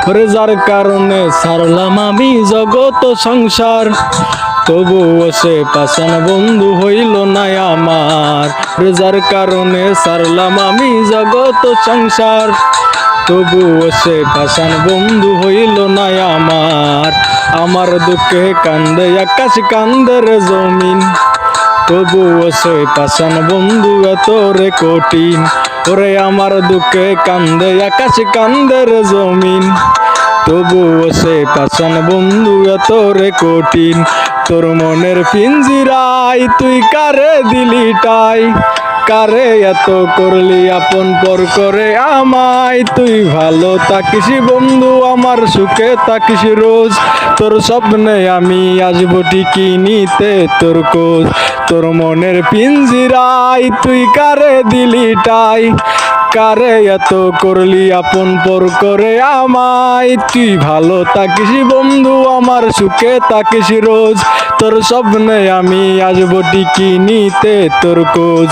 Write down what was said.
ওরে যার কারণে ছাড়লাম আমি জগত সংসার, তবুও সে পাষাণ বন্ধু হইল না আমার। ওরে যার কারণে ছাড়লাম আমি জগত সংসার, তবুও সে পাষাণ বন্ধু হইল না আমার। আমার দুঃখে কান্দে আকাশ কান্দে রে জমিন, তবুও সে পাষাণ বন্ধু এত রে কঠিন। ওরে আমার দুঃখে কান্দে আকাশ কান্দে রে জমিন, তবুও সে পাষাণ বন্ধু এত রে কঠিন। তোর মনের পিঞ্জিরাই তুই কারে দিলি ঠাই, কারে এত করলি আপন পর করে আমায়। তুই ভালো থাকিস বন্ধু আমার সুখে থাকিস রোজ, তোর স্বপ্নে আমি আসবো ঠিকই নিতে তোর খোঁজ। তোর মনের পিঞ্জিরাই তুই কারে দিলি ঠাই, কারে এত করলি আপন পর করে আমায়। তুই ভালো থাকিস বন্ধু আমার সুখে থাকিস রোজ, তোর স্বপ্নে আমি আসবো ঠিকই নিতে তোর খোঁজ।